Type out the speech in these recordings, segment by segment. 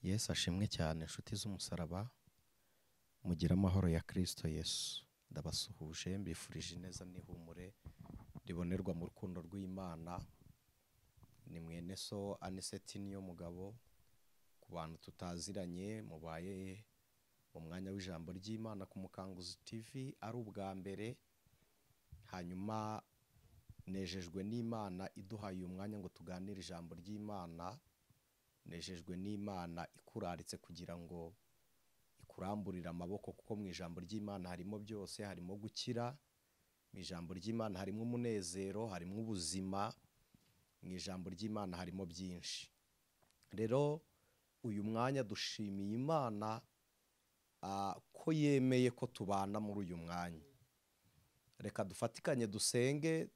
Yesu ashimwe cyane inshuti z'umusaraba mugira amahoro ya Kristo Yesu. Ndabasuhuje mbifurije neza n'ihumure ribonerwa mu rukundo rw'Imana. Ni mwene so Anicet niyomugabo. Ku bantu tutaziranye mubaye mu mwanya w'ijambo ry'Imana ku Mukanguzi TV ari ubwa mbere, hanyuma nejejwe n'Imana iduhaye umwanya ngo tuganire ijambo ry'Imana. Nejejwe n'Imana ikuraritse kugira ngo ikuramburire amaboko, kuko mu ijambo ry'Imana harimo byose, harimo gukira, mu ijambo ry'Imana harimo umunezero, harimo ubuzima, mu ijambo ry'Imana harimo byinshi. Rero uyu mwanya dushimiye Imana ko yemeye ko tubana muri uyu mwanya. Reka dufatikanye dusenge,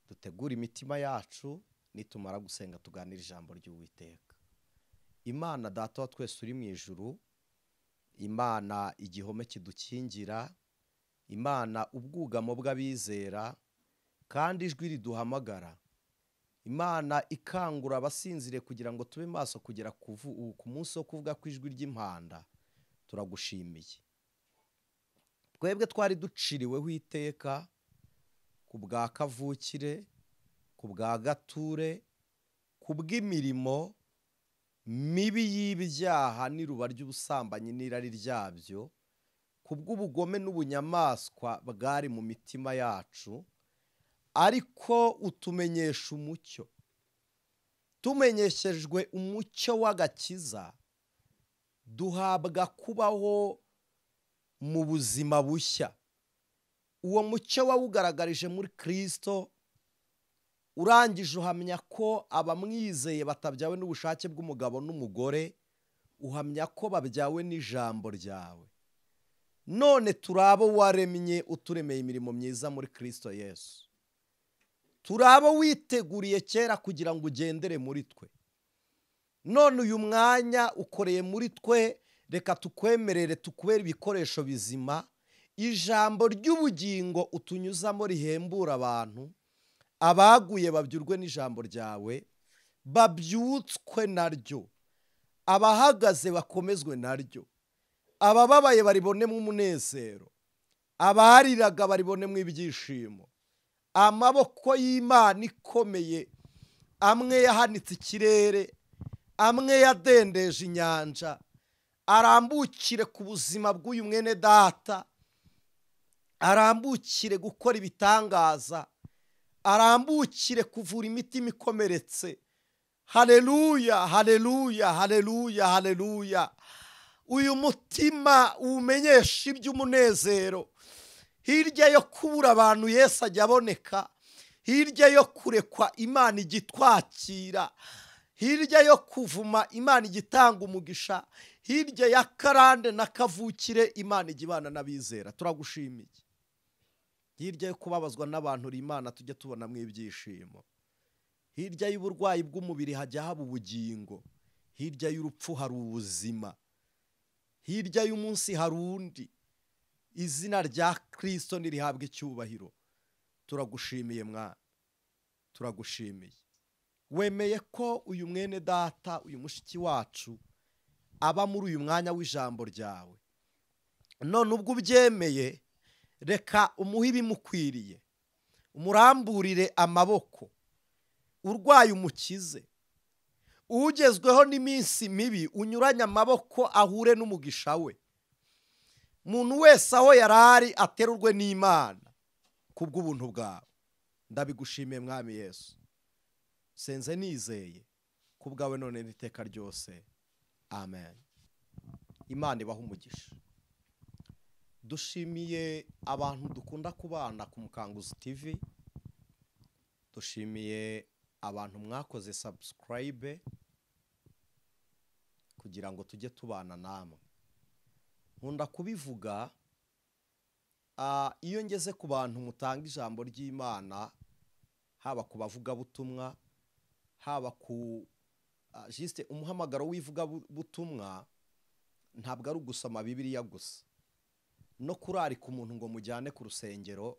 dutegure imitima yacu, nitumara gusenga tuganire ijambo ry'Uwiteka. Imana Data wa twese uri mu ijuru, Imana igihome kidukingira, Imana ubwugamo bw'abizera, kandi ijwi riduhamagara, Imana ikangura abasinzire kugira ngo tube maso kugera ku munsi wo kuvuga ko ijwi ry'impanda. Turagushimiye. Twebwe twari duciriweho iteka ku bwa kavukire, ku bwa gature, ku bw'imirimo mibi y'ibyaha n'iruba ry'ubusambanyi n'irari ryabyo, ku bw'ubugome n'ubunyamaswa bwari mu mitima yacu, ariko utumenyesha umucyo. Tumenyeshejwe umucyo w'agakiza, duhabwa kubaho mu buzima bushya. Uwo mucyo wawugaragarije muri Kristo, urangije uhamya ko abamwizeye batabyawe n'ubushake bw'umugabo n'umugore, uhamya ko babyawe n'ijambo ryawe. None turabo waremye uturemeye imirimo myiza muri Kristo Yesu. Turabo witeguriye kera kugira ngo ugendere muri twe. None uyu mwanya ukoreye muri twe, reka tukwemerere tukubere ibikoresho bizima. Ijambo ry'ubugingo utunyuzamo rihembura abantu. Abaguye babyurwe n'ijambo ryawe, babyutswe naryo. Abahagaze bakomezwe naryo. Abababaye baribonemo umunezero. Abariraga baribonemo ibyishimo. Amaboko y'Imana ikomeye, amwe yahanitse ikirere, amwe yadendeje inyanja, arambukire ku buzima bw'uyu mwene data, arambukire gukora ibitangaza, arambukire kuvura imitima ikomeretse. Haleluya, haleluya, haleluya, haleluya. Uyu mutima umenyesha iby'umunezero. Hirya yo kubura abantu Yesu ajya aboneka, hirya yo kurekwa Imana igitwakira, hirya yo kuvuma Imana igitanga umugisha, hirya ya karande na kavukire Imana igibana n'abizera. Turagushimiye. Hirya yo kubabazwa n'abantu uri Imana tujye tubonamo ibyishimo. Hirya y'uburwayi bw'umubiri hajya haba ubugingo. Hirya y'urupfu hari ubuzima. Hirya y'umunsi hari undi. Izina rya Kristo nirihabwe icyubahiro. Turagushimiye Mwana. Turagushimiye. Wemeye ko uyu mwene data, uyu mushiki wacu aba muri uyu mwanya w'ijambo ryawe. None ubwo ubyemeye, reka umuhe ibimukwiriye, umuramburire amaboko, urwaye umukize, ugezweho n'iminsi mibi unyuranye amaboko ahure n'umugisha we. Umuntu wese aho yarari aterurwe n'Imana kubw'ubuntu bwawe. Ndabigushimiye Mwami Yesu. Senze nizeye kubwawe none n'iteka ryose. Amen. Imana ibaha umugisha. Dushimiye abantu dukunda kubana ku Mukanguzi TV. Dushimiye abantu mwakoze subscribe kugira ngo tujye tubana namwe. Nkunda kubivuga, iyo ngeze ku bantu mutanga ijambo ry'Imana, haba ku bavugabutumwa, haba ku juste umuhamagaro w'ivugabutumwa, ntabwo ari ugusoma Bibiliya gusa. No kurarika umuntu ngo mujyane ku rusengero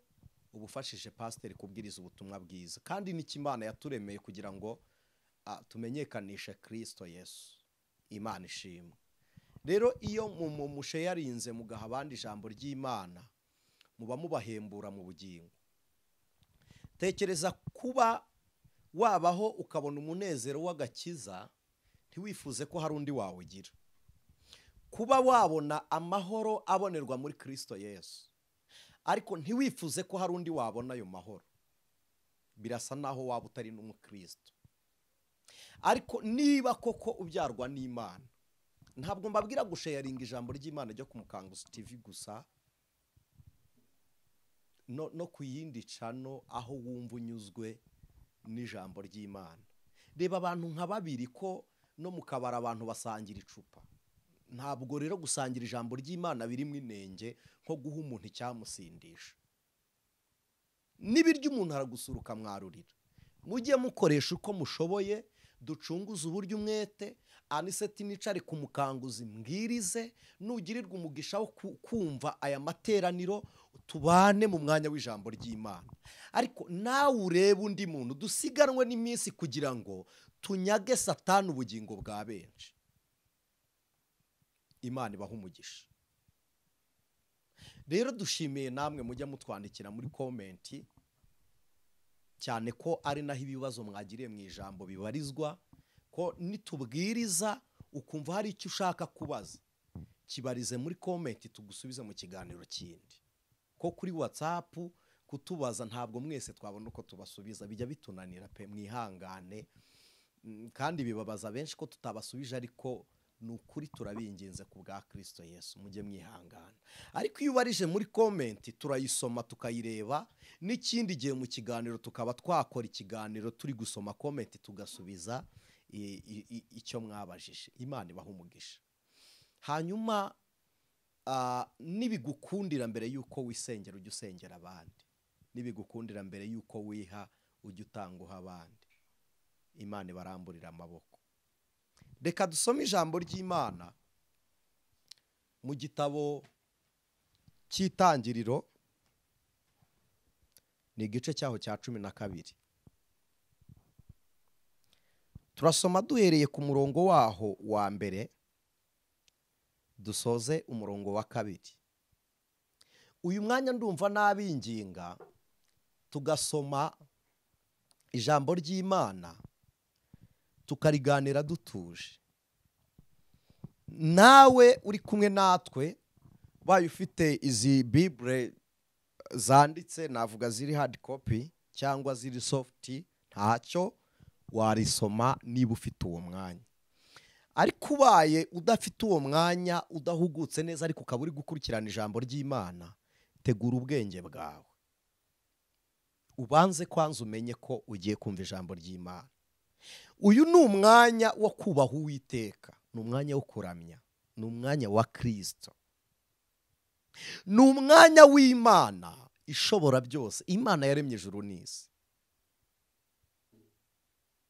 ubufashije pasiteri kubwiriza ubutumwa bwiza. Kandi n'iki Imana yaturemeye kugira ngo tumenyekanishe Kristo Yesu. Imana ishimwe. Rero iyo musheyarinze mugaha abandi ijambo ry'Imana muba mubahembura mu bugingo. Tekereza kuba wabaho ukabona umunezero w'agakiza ntiwifuze ko hari undi wawugira. Kuba wabona amahoro abonerwa muri Kristo Yesu ariko ntiwifuze ko hari undi wabona ayo mahoro, birasa naho waba utari n'umukristo. Ariko niba koko ubyarwa n'Imana, ntabwo mbabwira gusharinga ijambo ry'Imana ryo ku Mukanguzi TV gusa, no ku yindi cano aho wumva unyuzwe n'ijambo ry'Imana. Reba abantu nka babiri ko no mu kabara abantu basangira icupa. Ntabwo rero gusangira ijambo ry'Imana birimo inenge nko guha umuntu icyamusindisha. N'ibiryo umuntu aragusuruka mwarurira. Mujye mukoresha uko mushoboye, ducunguze uburyo umwete. Anicet nicare ku Mukanguzi mbwirize, nugirirwa umugisha wo kumva aya materaniro, tubane mu mwanya w'ijambo ry'Imana. Ariko nawe urebe undi muntu, dusiganwe n'iminsi kugira ngo tunyage Satani ubugingo bwa benshi. Imana ibaha umugisha. Rero dushimiye namwe mujya mutwandikira muri komenti, cyane ko ari naho ibibazo mwagiriye mu ijambo bibarizwa, ko nitubwiriza ukumva hari icyo ushaka kubaza, kibarize muri komenti tugusubize mu kiganiro kindi. Ko kuri WhatsApp kutubaza ntabwo mwese twabona uko tubasubiza, bijya bitunanira pe, mwihangane. Kandi bibabaza benshi ko tutabasubije, ariko nukuri turabinginze ku bwa Kristo Yesu, mujye mwihangana. Ariko iyo ubarije muri komenti turayisoma tukayireba, n'ikindi gihe mu kiganiro tukaba twakora ikiganiro turi gusoma komenti tugasubiza icyo mwabajije. Imana ibaha umugisha. Hanyuma nibigukundira mbere yuko wisengera ujye usengera abandi, nibigukundira mbere yuko wiha ujye utanguha abandi. Imana ibaramburira amaboko. Reka dusome ijambo ry'Imana mu gitabo cy'Itangiriro, ni igice cyaho cya 12. Turasoma duhereye ku murongo waho wa mbere dusoze umurongo wa 2. Uyu mwanya ndumva nabinginga tugasoma ijambo ry'Imana tukariganira dutuje. Nawe uri kumwe natwe, baye ufite izi Bible zanditse, navuga ziri hard copy cyangwa ziri soft, ntacyo warisoma niba ufite uwo mwanya. Ariko ubaye udafite uwo mwanya, udahugutse neza, ariko ukaba uri gukurikirana ijambo ry'Imana, tegura ubwenge bwawe, ubanze kwanza umenye ko ugiye kumva ijambo ry'Imana. Uyu ni umwanya wo kubaha Uwiteka, ni umwanya wo kuramya, ni umwanya wa Kristo, ni umwanya w'Imana ishobora byose. Imana yaremye ijuru n'isi.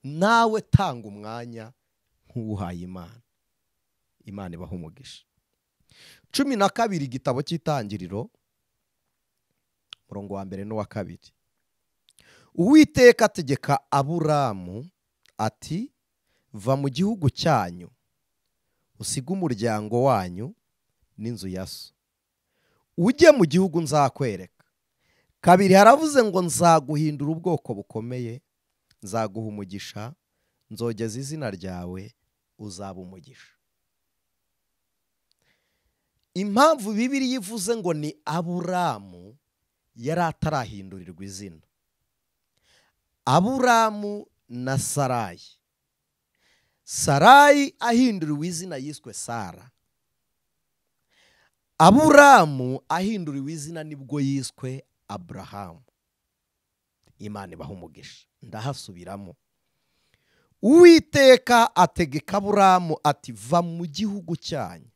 Nawe tanga umwanya nk'uwuhaye Imana. Imana ibaha umugisha. 12 igitabo cy'Itangiriro, murongo wa mbere n'uwa 2. Uwiteka ategeka Aburamu ati, va mu gihugu cyanyu, usige umuryango wanyu n'inzu ya so, ujye mu gihugu nzakwereka. 2 haravuze ngo nzaguhindura ubwoko bukomeye, nzaguha umugisha, nzogeza izina ryawe, uzaba umugisha. Impamvu Bibiliya ivuze ngo ni Aburamu, yari atarahindurirwa izina. Aburamu na Sarayi. Sarayi ahinduriwe izina yiswe Sara. Aburamu ahinduriwe izina nibwo yiswe Abrahamu. Imana ibaha umugisha. Ndahasubiramo. Uwiteka ategeka Aburamu ati, va mu gihugu cyanyu,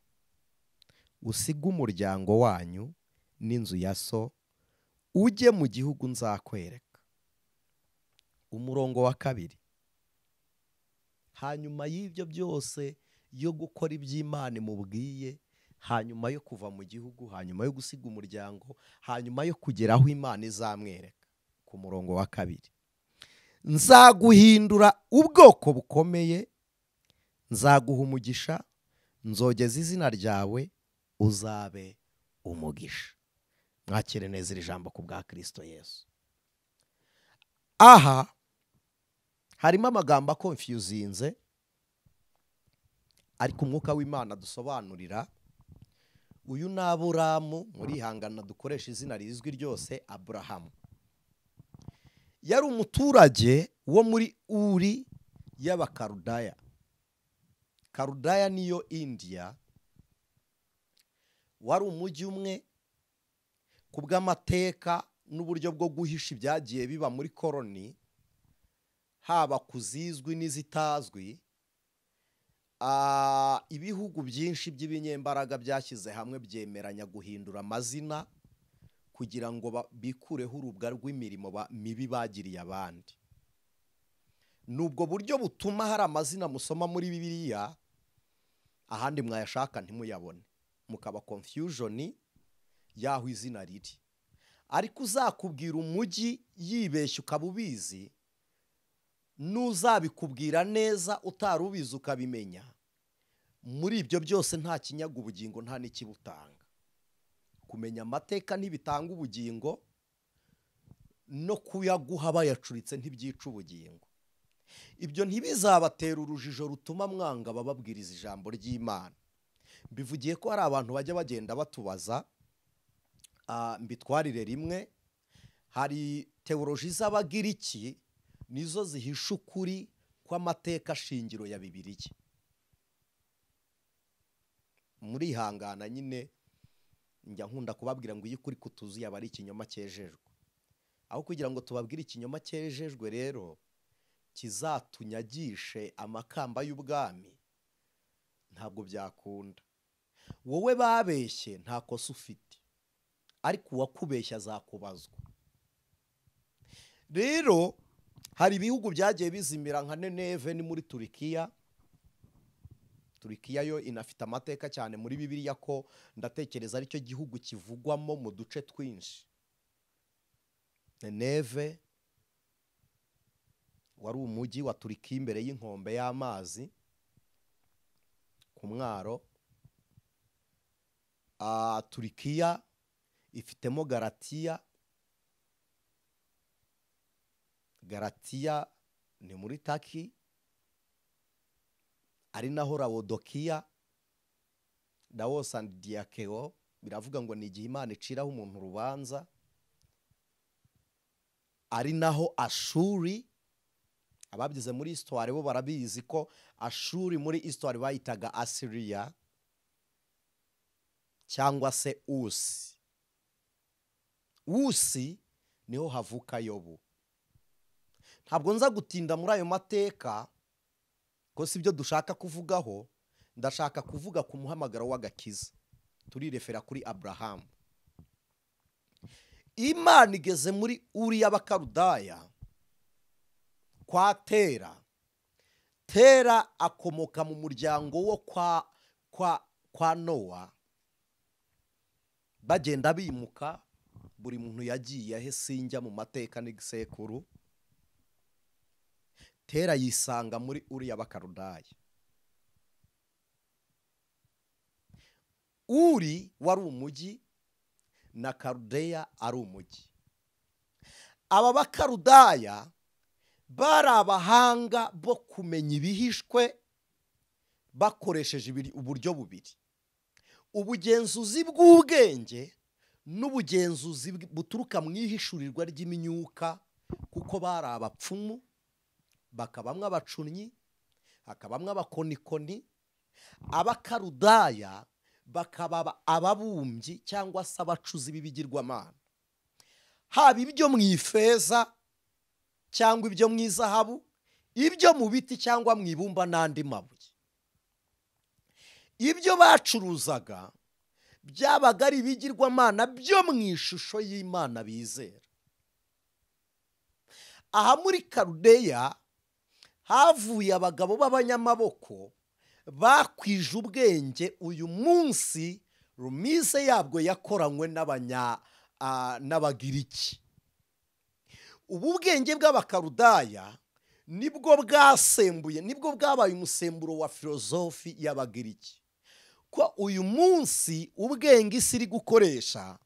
usige umuryango wanyu n'inzu ya so, ujye mu gihugu nzakwereka. Umurongo wa 2. Hanyuma y'ibyo byose, yo gukora iby'Imana imubwiye, hanyuma yo kuva mu gihugu, hanyuma yo gusiga umuryango, hanyuma yo kugera aho Imana izamwereka, ku murongo wa 2, nzaguhindura ubwoko bukomeye, nzaguha umugisha, nzogeza izina ryawe, uzabe umugisha. Mwakire neza iri jambo ku bwa Kristo Yesu. Aha harimo amagambo akonfyuzinze, ariko umwuka w'Imana dusobanurira. Uyu ni Aburamu, muri ihangana dukoresha izina rizwi ryose, Aburahamu. Yari umuturage wo muri Uri y'Abakarudaya. Karudaya niyo India. Wari umujyi umwe ku bw'amateka n'uburyo bwo guhisha ibyagiye biba muri koloni, haba kuzizwi n'izitazwi. Ibihugu byinshi by'ibinyembaraga byashyize hamwe byemeranya guhindura amazina kugira ngo bikureho urubwa rw'imirimo mibi bagiriye abandi. Nubwo buryo butuma hari amazina musoma muri Bibiliya ahandi mwayashaka ntimuyabone, mukaba confusion yaho izina riri. Ariko uzakubwira umujyi yibeshya ukaba ubizi, n'uzabikubwira neza utari ubizi ukabimenya, muri ibyo byose nta kinyaga ubugingo, nta n'ikibutanga. Kumenya amateka ntibitanga ubugingo, no kuyaguha bayacuritse ntibyica ubugingo. Ibyo ntibizabatera urujijo rutuma mwanga bababwiriza ijambo ry'Imana. Mbivugiye ko hari abantu bajya bagenda batubaza, mbitwarire rimwe. Hari teoloji z'Abagiriki nizo zihisha ukuri kw'amateka shingiro ya Bibiliya. Muri ihangana nyine njya nkunda kubabwira ngo iyo ukuri kutuzuye aba ari ikinyoma cyejejwe. Aho kugira ngo tubabwire ikinyoma cyejejwe rero kizatunyagishe amakamba y'ubwami, ntabwo byakunda. Wowe babeshye nta kosa ufite, ariko uwakubeshya azakubazwa. Rero hari ibihugu byagiye bizimira nka Nineve ni muri Turikiya. Turikiya yo inafite amateka cyane muri Bibiliya, ko ndatekereza ari cyo gihugu kivugwamo mu duce twinshi. Nineve wari umujyi wa Turikiya imbere y'inkombe y'amazi ku mwaro. Turikiya ifitemo Galatiya. Galatiya ni muri Taki, ari naho Lawodokiya, Laos and Diakeo, biravuga ngo ni igihe Imana iciraho umuntu urubanza. Ari naho Ashuri. Ababyize muri histoire bo barabizi ko Ashuri muri histoire bayitaga Assyria cyangwa se Usi. Usi niho havuka Yobu. Ntabwo nza gutinda muri ayo mateka, ko si byo dushaka kuvugaho. Ndashaka kuvuga ku muhamagaro w'agakiza. Turirefera kuri Aburahamu. Imana igeze muri Uri y'Abakarudaya kwa Tera. Tera akomoka mu muryango wo kwa Nowa. Bagenda bimuka, buri muntu yagiye ahe sinjya mu mateka n'igisekuru. Tera yisanga muri Uri y'Abakarudaya. Uri wari umujyi na Karudeya ari umujyi. Aba Bakarudaya bari abahanga bo kumenya ibihishwe bakoresheje uburyo bubiri: ubugenzuzi bw'ubwenge n'ubugenzuzi buturuka mu ihishurirwa ry'imyuka, kuko bari abapfumu, bakabamwe abacunyi, hakabamwe abakonikoni. Abakarudaya bakaba ababumbyi cyangwa se abacuzi b'ibigirwamana, haba ibyo mu ifeza cyangwa ibyo mu izahabu, ibyo mu biti cyangwa mu ibumba n'andi mabuye. Ibyo bacuruzaga byabaga ari ibigirwamana byo mu ishusho y'Imana bizera. Aha muri Karudeya havuye abagabo b'abanyamaboko bakwije ubwenge uyu munsi rumise yabwo yakoranywe n'Abagiriki. Ubu bwenge bw'Abakarudaya nibwo bwasembuye, nibwo bwabaye umusemburo wa filozofi y'Abagiriki. Ko uyu munsi ubwenge isi iri gukoresha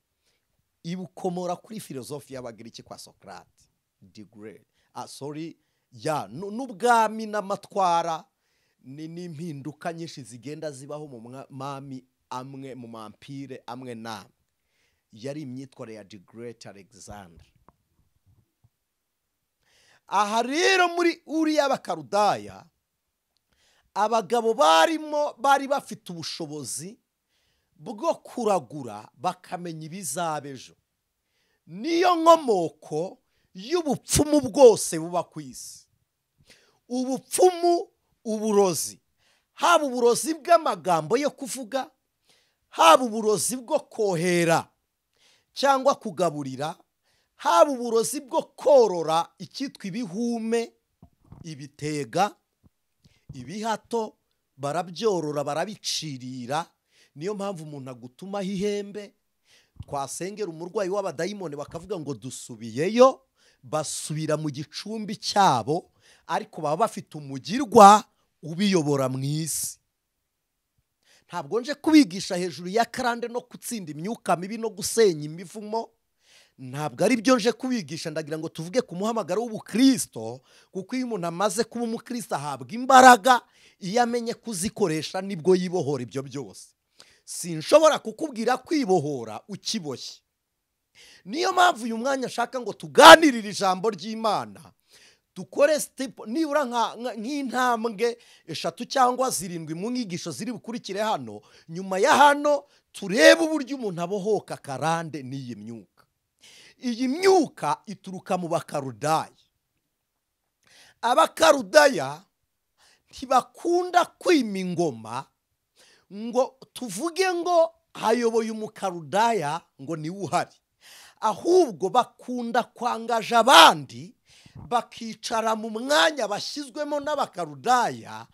ibukomora kuri filozofi y'Abagiriki kwa Socrate, n'ubwami n'amatwara n'impinduka nyinshi zigenda zibaho mu mami amwe, mu mampire amwe n'amwe, yari imyitwarire ya The Great Alexander. Aha rero muri uriya bakarudaya, abagabo bari bafite ubushobozi bwo kuragura bakamenya ibizaba ejo. Niyo nkomoko y'ubupfumu bwose buba ku isi. Ubupfumu, uburozi, haba uburozi bw'amagambo yo kuvuga, haba uburozi bwo kohera cyangwa kugaburira, haba uburozi bwo korora icyitwa ibihume, ibitega, ibihato, barabyorora barabicirira. Niyo mpamvu umuntu agutumaho ihembe, twasengera umurwayi w'abadayimoni bakavuga ngo dusubiyeyo, basubira mu gicumbi cyabo, ariko baba bafite umugirwa ubiyobora mu isi. Ntabwo nje kubigisha hejuru ya karande no gutsinda imyuka mibi no gusenya imivumo, ntabwo ari byo nje kubigisha. Ndagira ngo tuvuge ku muhamagaro w'ubukristo, kuko iyo umuntu amaze kuba umukristo ahabwa imbaraga, iyo amenye kuzikoresha nibwo yibohora ibyo byose. Sinshobora kukubwira kwibohora ukiboshye. Niyo mpamvu uyu mwanya ashaka ngo tuganirire ijambo ry'Imana, dukore step nibura nk'intambwe 3 cyangwa 7 mu nyigisho ziri bukurikire hano. Nyuma ya hano turebe uburyo umuntu abohoka karande n'iyi myuka. Iyi myuka ituruka mu bakarudaya. Abakarudaya ntibakunda kwima ingoma ngo tuvuge ngo hayoboye umukarudaya ngo niwe uhari, ahubwo bakunda kwangaja abandi bakicara mu mwanya bashyizwemo n'abakarudaya,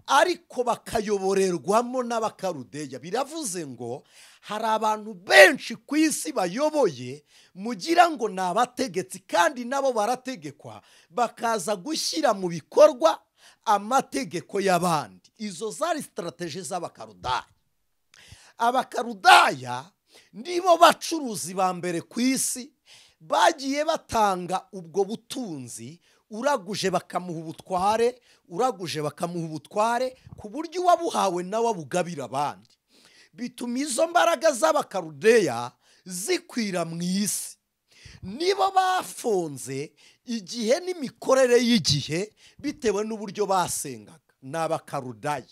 ariko bakayoborerwamo n'abakarudeya. Biravuze ngo hari abantu benshi ku isi bayoboye mugira ngo ni abategetsi, kandi nabo barategekwa bakaza gushyira mu bikorwa amategeko y'abandi. Izo zari strategie z'abakarudaya. Abakarudaya nibo bacuruzi ba mbere ku isi, bagiye batanga ubwo butunzi, uraguje bakamuha ubutware, uraguje bakamuha ubutware, ku buryo uwabuhawe nawe abugabira abandi. Bituma izo mbaraga z'abakarudeya zikwira mu isi. Nibo bafonze igihe n'imikorere y'igihe bitewe n'uburyo basengaga. N'abakarudaya.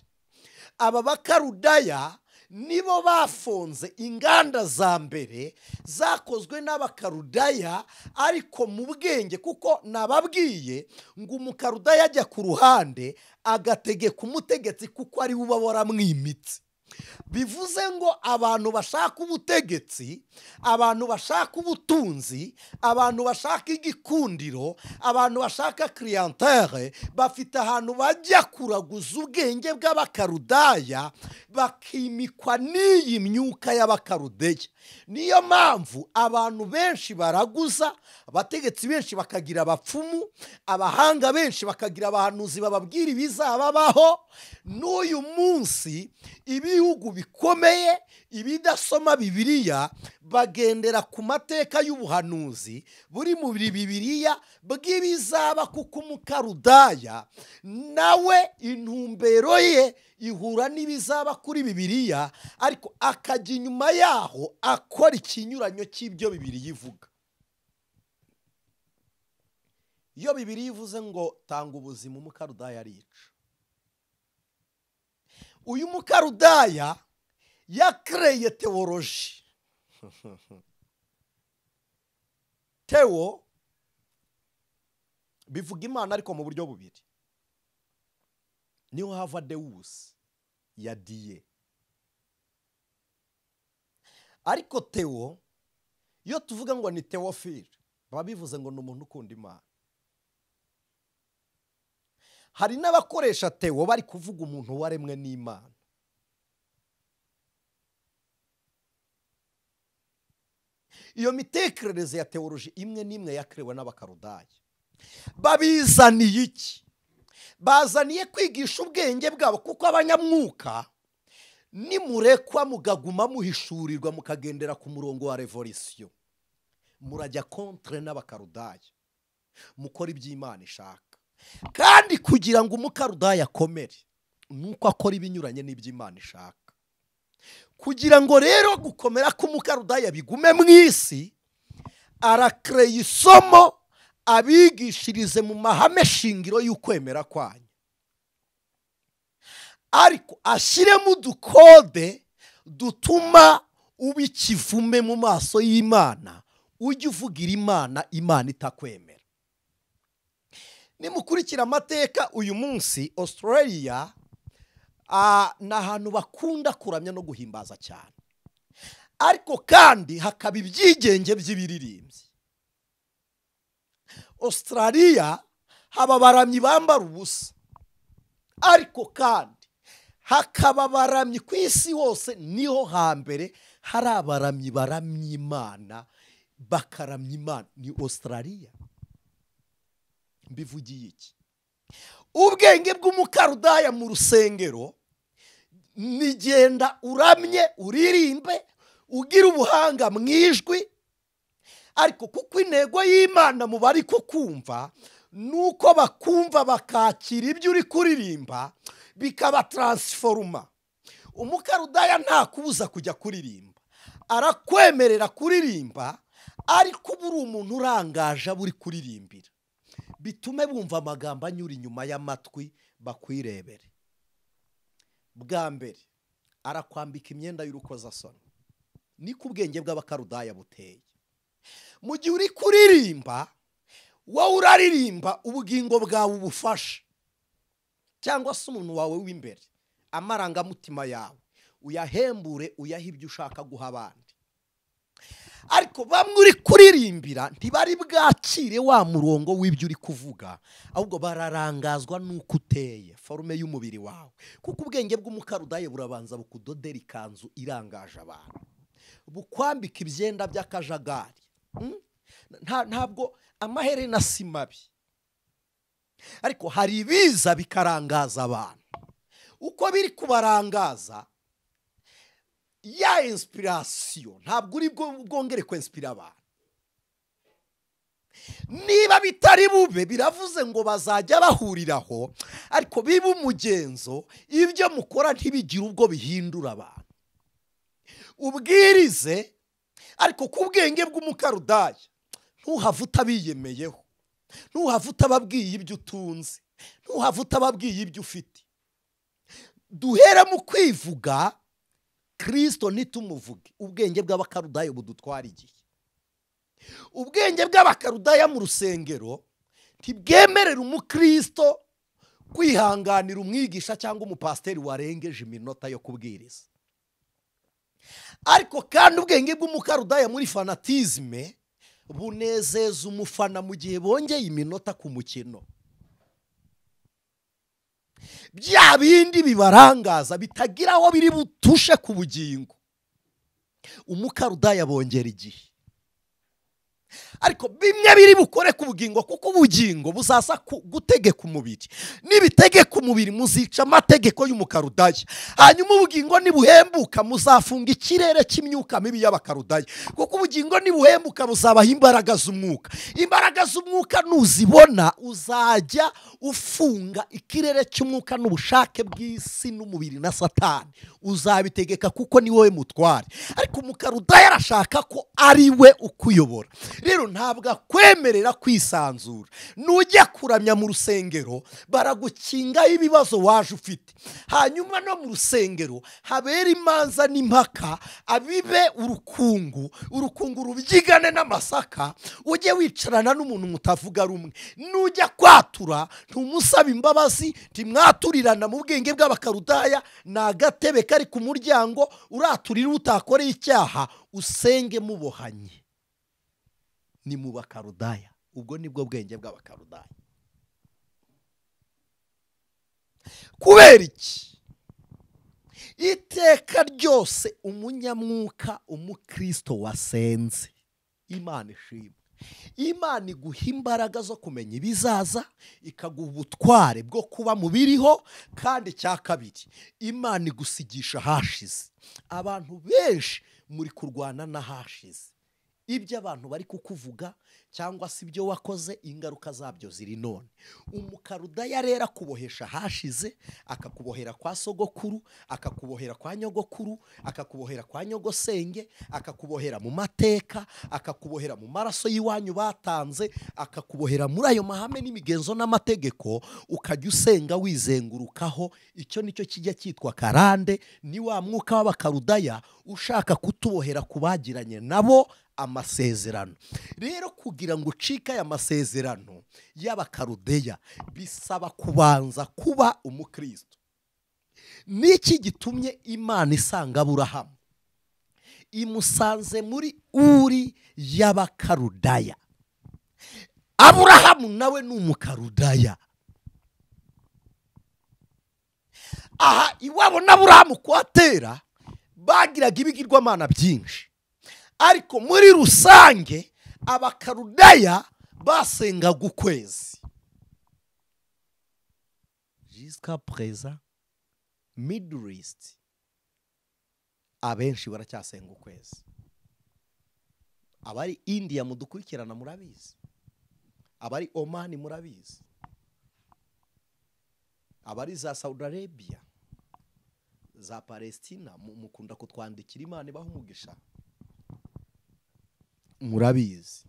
Aba bakarudaya nibo bafonze inganda za mbere zakozwe n'abakarudaya, ariko mu bwenge, kuko nababwiye ngo umukarudaya ajya ku ruhande agategeka umutegetsi, kuko ari we uba waramwimitse. Bivuze ngo abantu bashaka ubutegetsi, abantu bashaka ubutunzi, abantu bashaka igikundiro, abantu bashaka clientele, bafite ahantu bajya kuraguza ubwenge bw'abakarudaya, bakimikwa n'iyi myuka y'abakarudeya. Niyo mpamvu abantu benshi baraguza, abategetsi benshi bakagira abapfumu, abahanga benshi bakagira abahanuzi bababwira ibizababaho. N'uyu munsi ibihugu bikomeye ibidasoma Bibiliya bagendera ku mateka y'ubuhanuzi buri mu Bibiliya bw'ibizaba, kuko umukarudaya nawe intumbero ye ihura n'ibizaba kuri Bibiliya, ariko akajya inyuma yaho akora ikinyuranyo cy'ibyo Bibiliya ivuga. Iyo Bibiliya ivuze ngo tanga ubuzima, umukarudaya arica. Uyu mukarudaya yakreye teoloji. Teo bivuga Imana ariko mu buryo bubiri. Niho hava Deus ya diye. Ariko Teo, iyo tuvuga ngo ni Theophile, baba bivuze ngo ni umuntu ukunda Imana. Hari n'abakoresha Teo bari kuvuga umuntu waremwe n'Imana. Iyo mitekerereze ya teoloji imwe n'imwe yakrewe n'abakarudaya. Babizaniye iki? bazaniye kwigisha ubwenge bwabo, kuko abanyamwuka nimurekwa mugaguma muhishurirwa mukagendera ku murongo wa revolisiyo, murajya kontre n'abakarudaya, mukora iby'Imana ishaka. Kandi kugira ngo umukarudaya akomere nuko akora ibinyuranye n'iby'Imana ishaka. Kugira ngo rero gukomera k'umukarudaya bigume mu isi, arakreye isomo abigishirize mu mahame shingiro y'ukwemera kwanyu, ariko ashyiremo udukode dutuma uba ikivume mu maso y'Imana, ujye uvugira Imana, Imana itakwemera. Nimukurikira amateka, uyu munsi Australia ni ahantu bakunda kuramya no guhimbaza cyane, ariko kandi hakaba ibyigenge by'ibiririmbyi. Australia haba abaramyi bambara ubusa, ariko kandi hakaba abaramyi ku isi hose, niho hambere hari abaramyi baramya Imana, bakaramya Imana, ni Australia. Mbivugiye iki? Ubwenge bw'umukarudaya mu rusengero nigenda uramye, uririmbe, ugira ubuhanga mu ijwi, ariko kuko intego y'Imana mu bari kukumva nuko bakumva bakakira ibyo uri kuririmba bikaba transforma. Umukarudaya nta kubuza kujya kuririmba, arakwemerera kuririmba, ariko buri umuntu urangaje buri kuririmbira, bitume bumva amagambo anyura inyuma y'amatwi bakwirebere. Bwa mbere arakwambika imyenda y'urukozasoni, niko ubwenge bw'abakarudaya buteye. Mu gihe uri kuririmba, wowe uraririmba ubugingo bwawe ubufasha, cyangwa se umuntu wawe w'imbere, amarangamutima yawe uyahembure, uyahe ibyo ushaka guha abandi. Ariko bamwe uri kuririmbira ntibari bwakire wa murongo w'ibyo uri kuvuga, ahubwo bararangazwa nuko uteye, forume y'umubiri wawe. Kuko ubwenge bw'umukarudaya burabanza bukudodera ikanzu irangaje abantu, bukwambika ibyenda by'akajagari. Ntabwo amaherena si mabi, ariko hari ibiza bikarangaza abantu. Uko biri kubarangaza, ya inspiration ntabwo uri bwongere kwinspira abantu. Niba bitari bube, biravuze ngo bazajya bahuriraho, ariko biba umugenzo, ibyo mukora ntibigire ubwo bihindura abantu. Ubwirize, ariko ku bwenge bw'umukarudaya ntuhave utabiyemeyeho, ntuhave utababwiye ibyo utunze, ntuhave utababwiye ibyo ufite. Duhere mu kwivuga, Kristo nitumuvuge. Ubwenge bw'abakarudaya budutwara igihe. Ubwenge bw'abakarudaya mu rusengero ntibwemerera umukristo kwihanganira umwigisha cyangwa umupasiteri warengeje iminota yo kubwiriza. Ariko kandi ubwenge bw'umukarudaya muri fanatizme bunezeza umufana mu gihe bongeye iminota ku mukino. Bya bindi bibarangaza bitagira aho biri butushe ku bugingo, umukarudaya bongera igihe. Ariko bimwe biri bukore ku bugingo, kuko ubugingo buzasa gutegeka umubiri. Nibitegeka umubiri muzica amategeko y'umukarudaya. Hanyuma ubugingo nibuhembuka muzafunga ikirere cy'imyuka mibi y'abakarudaya, kuko ubugingo nibuhembuka buzabaha imbaraga z'umwuka. Imbaraga z'umwuka nuzibona uzajya ufunga ikirere cy'umwuka n'ubushake bw'isi n'umubiri na Satani, uzabitegeka kuko ni wowe mutware. Ariko umukarudaya arashaka ko ari we ukuyobora. Rero ntabwo akwemerera kwisanzura. Nujya kuramya mu rusengero, baragukingaho ibibazo waje ufite. Hanyuma no mu rusengero habera imanza n'impaka, abibe urukungu rubyigane n'amasaka, ujye wicarana n'umuntu mutavuga rumwe. Nujya kwatura ntumusaba imbabazi, ntimwaturirana. Mu bwenge bw'abakarudaya ni agatebe kari ku muryango, uraturira utakoreye icyaha, usenge mubohanye. Ni mu bakarudaya. Ubwo nibwo bwenge bw'abakarudaya. Kubera iki? Iteka ryose umunyamwuka, umukristo wasenze, Imana ishimwe, Imana iguha imbaraga zo kumenya ibizaza, ikaguha ubutware bwo kuba mu biriho, kandi cya kabiri Imana igusigisha ahashize. Abantu benshi muri kurwana n'ahashize, ibyo abantu bari kukuvuga cyangwa se ibyo wakoze, ingaruka zabyo ziri none. Umukarudaya rero akubohesha ahashize, akakubohera kwa sogokuru, akakubohera kwa nyogokuru, akakubohera kwa nyogosenge, akakubohera mu mateka, akakubohera mu maraso y'iwanyu batanze, akakubohera muri ayo mahame n'imigenzo n'amategeko, ukajya usenga wizengurukaho. Icyo nicyo kijya cyitwa karande. Ni wa mwuka w'abakarudaya ushaka kutubohera kubagiranye nabo amasezerano. Rero kugira ngo ucike aya masezerano y'abakarudeya, bisaba kubanza kuba umukristo. Niki gitumye Imana isanga Aburahamu? Imusanze muri Uri y'abakarudaya. Aburahamu nawe ni umukarudaya. Aha iwabo n'Aburahamu kwatera bagiraga ibigirwamana byinshi, ariko muri rusange abakarudaya basengaga ukwezi. Jusqu'à présent Middle East abenshi baracyasenga ukwezi. Abari India mudukurikirana murabizi, abari Oman murabizi, abari za Saudi Arabia, za Palestina mukunda kutwandikira Imana ibaha umugisha, murabizi.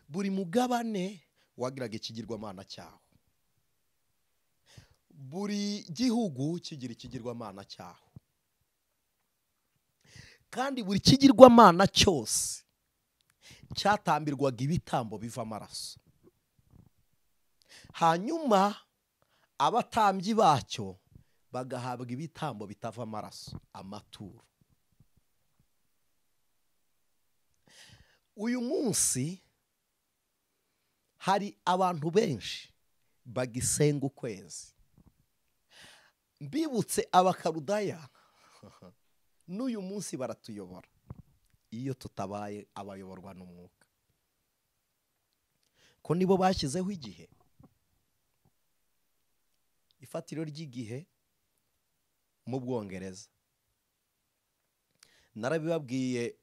Buri mugabane wagiraga ikigirwamana cyaho, buri gihugu kigira ikigirwamana cyaho, kandi buri kigirwamana cyose cyatambirwaga ibitambo biva amaraso. Hanyuma abatambyi bacyo bagahabwa ibitambo bitava amaraso, amaturo. Uyu munsi hari abantu benshi bagisenga ukwezi. Mbibutse abakarudaya n'uyu munsi baratuyobora iyo tutabaye abayoborwa n'umwuka, ko nibo bashyizeho igihe, ifatiro ry'igihe mu Bwongereza. Narabibabwiye,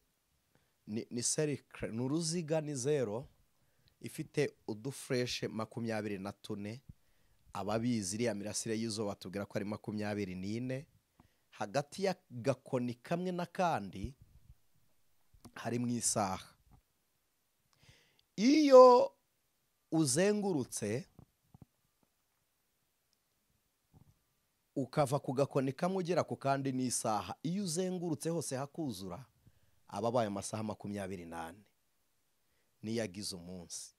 ni cercle, ni uruziga, ni zero ifite udufreshe 24. Ababizi iriya mirasire y'izuba batubwira ko ari 24. Hagati y'agakoni kamwe n'akandi hari mu isaha. Iyo uzengurutse ukava ku gakoni kamwe ugera ku kandi n'isaha, iyo uzengurutse hose hakuzura, ababaye amasaha 28 niyagize umunsi.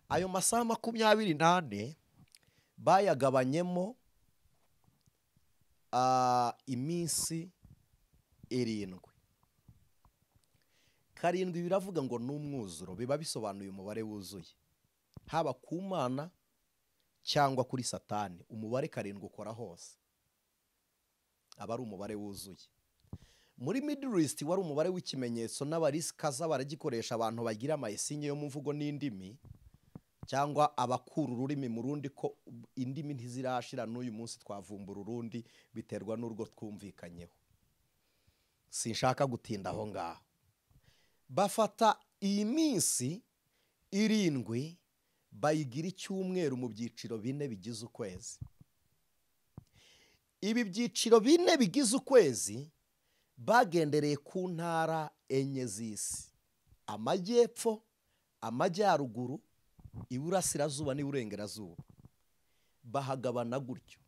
Ayo masaha 28 bayagabanyemo iminsi 7. 7 biravuga ngo n'umwuzuro, biba bisobanuye umubare wuzuye, haba ku Mana cyangwa kuri Satani. Umubare 7 ukora hose aba ari umubare wuzuye. Muri Middle East wari umubare w'ikimenyetso, n'abarisikaza baragikoresha abantu bagira amayesinye yo mu mvugo n'indimi, cyangwa abakura ururimi mu rundi, ko indimi ntizirashira n'uyu munsi twavumbura urundi biterwa n'urwo twumvikanyeho. Sinshaka gutinda aho ngaho. Bafata iyi minsi 7 bayigira icyumweru mu byiciro 4 bigize ukwezi. Ibi byiciro 4 bigize ukwezi bagendereye ku ntara 4 z'isi: amajyepfo, amajyaruguru, iburasirazuba n'iburengerazuba. Bahagabana gutyo.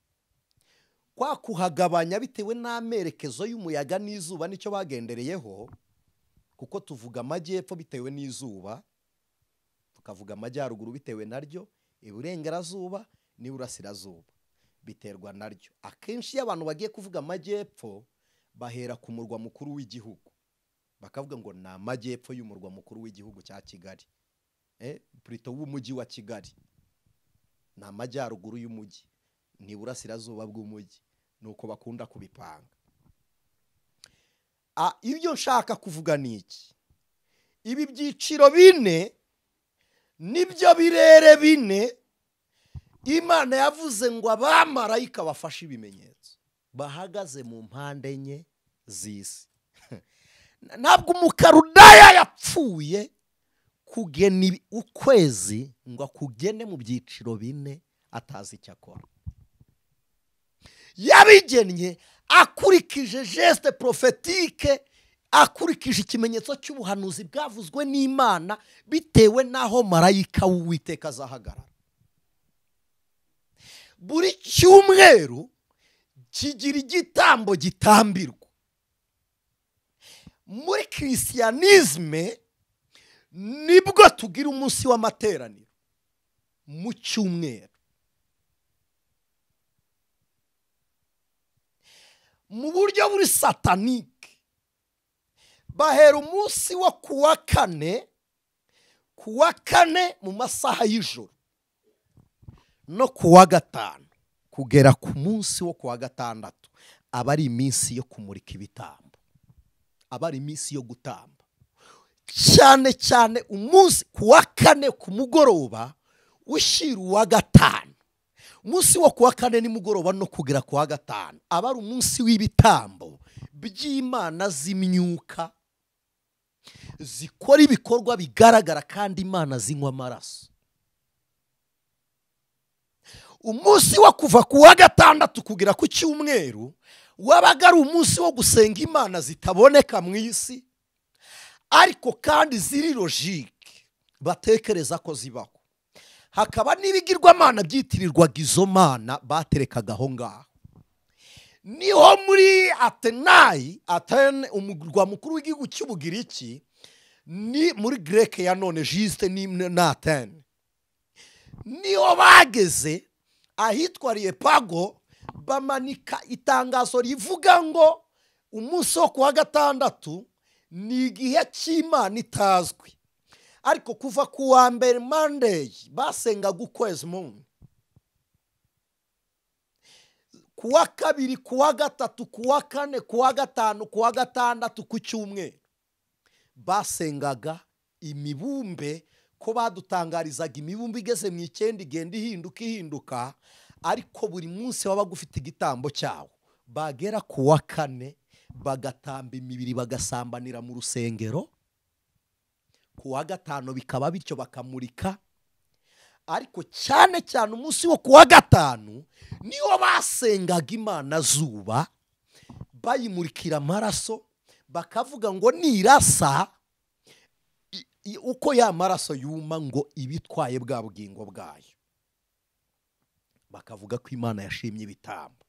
Kwa kuhagabanya bitewe n'amerekezo y'umuyaga n'izuba nicyo bagendereyeho, kuko tuvuga amajyepfo bitewe n'izuba, tukavuga amajyaruguru bitewe naryo, iburengerazuba n'iburasirazuba biterwa naryo. Akenshi iyo abantu bagiye kuvuga amajyepfo bahera ku murwa mukuru w'igihugu, bakavuga ngo ni amajyepfo y'umurwa mukuru w'igihugu cya Kigali, plutôt w'umujyi wa Kigali. Ni amajyaruguru y'umujyi, ni iburasirazuba bw'umujyi, nuko bakunda kubipanga. Ibyo nshaka kuvuga ni iki: ibi byiciro bine nibyo birere bine Imana yavuze ngo abamarayika bafashe ibimenyetso bahagaze mu mpande enye z'isi. Ntabwo umukarudaya yapfuye kugena ukwezi ngo akugene mu byiciro bine atazi icyo akora. Yabigennye akurikije geste prophétique, akurikije ikimenyetso cy'ubuhanuzi bwavuzwe n'Imana bitewe n'aho marayika w'Uwiteka azahagarara. Buri cyumweru kigira igitambo gitambirwa. Muri christianisme nibwo tugira umunsi w'amateraniro mu cyumweru. Mu buryo buri satanike bahera umunsi wo kuwa kane mu masaha y'ijoro no kuwa gatanu kugera ku munsi wo kuwa gatandatu aba ari iminsi yo kumurika ibitambo, aba ari iminsi yo gutamba. Cyane cyane umunsi kuwa kane ku mugoroba ushyira uwa gatanu, umunsi wo kuwa kane ni mugoroba no kugera kuwa gatanu aba ari umunsi w'ibitambo by'Imana z'imyuka zikora ibikorwa bigaragara kandi Imana zinywa amaraso. Umunsi wo kuva kuwa gatandatu kugera ku cyumweru wabaga ari umunsi wo gusenga Imana zitaboneka mu isi ariko kandi ziri logique batekereza ko zibaho. Hakaba n'ibigirwamana byitirirwaga izo mana baterekaga aho ngaho. Niho muri Atene umurwa mukuru w'igihugu cy'Ubugiriki, ni muri Greke ya none juste na Atene, niho bageze ahitwa Pago bamanika itangazo rivuga ngo umunsi wo kuwa gatandatu ni igihe cy'Imana itazwi. Ariko kuva ku wa mbere Monday basengaga ukwezi munsi, kuwa kabiri, kuwa gatatu, kuwa kane, kuwa gatanu, kuwa gatandatu, ku cyumweru basengaga imibumbe, ko badutangarizaga imibumbe igeze mu 9 igenda ihinduka, ariko buri munsi wabaga ufite igitambo cyawo. Bagera kuwa kane bagatamba imibiri bagasambanira mu rusengero, kuwa gatanu bikaba bityo bakamurika. Ariko cyane cyane umunsi wo kuwa gatanu niwo basengaga Imana zuba, bayimurikira amaraso, bakavuga ngo nirasa uko ya maraso yuma ngo ibitwaye bwa bugingo bwayo. Bakavuga ko Imana yashimye ibitambo.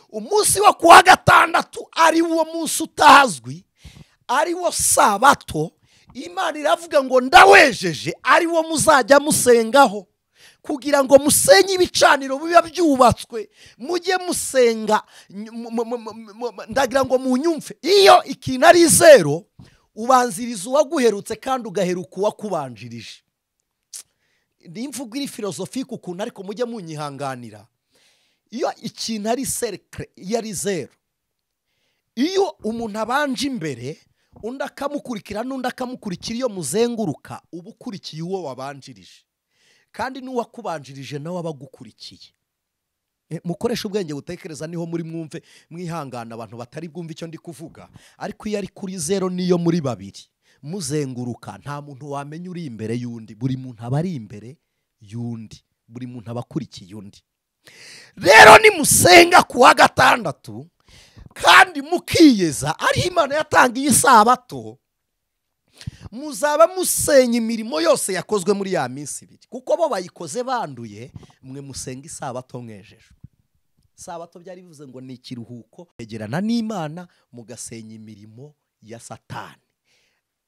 Umunsi wo kuwa gatandatu ari wo munsi utazwi, ari wo sabato, Imana iravuga ngo ndawejeje ari wo muzajya musengaho, kugira ngo musenye ibicaniro biba byubatswe, mujye musenga. Ndagira ngo munyumve, iyo ikintu ari zero ubanziriza uwaguherutse kandi ugaheruka uwakubanjirije. Ndi mvugo iri filosofike ukuntu, ariko mujye munyihanganira. Iyo ikintu ari cercle, iyo ari zero, iyo umuntu abanje imbere undi akamukurikira n'undi akamukurikira, iyo muzenguruka uba ukurikiye uwo wabanjirije, kandi n'uwakubanjirije nawe abagukurikiye. Mukoresha ubwenge butekereza, niho muri mwumve mwihangana abantu batari bwumve icyo ndi kuvuga. Ariko iyo ari kuri zero niyo muri babiri muzenguruka, nta muntu wamenya uri imbere y'undi, buri muntu aba ari imbere y'undi, buri muntu aba akurikiye undi. Rero nimusenga kuwa gatandatu kandi mukiyeza, ari Imana yatangiye isabato, muzaba musenya imirimo yose yakozwe muri ya minsi ibiri, kuko bo bayikoze banduye, mwe musenga isabato mwejeje. Isabato byari bivuze ngo ni ikiruhuko, kwegerana n'Imana, mugasenya imirimo ya Satani.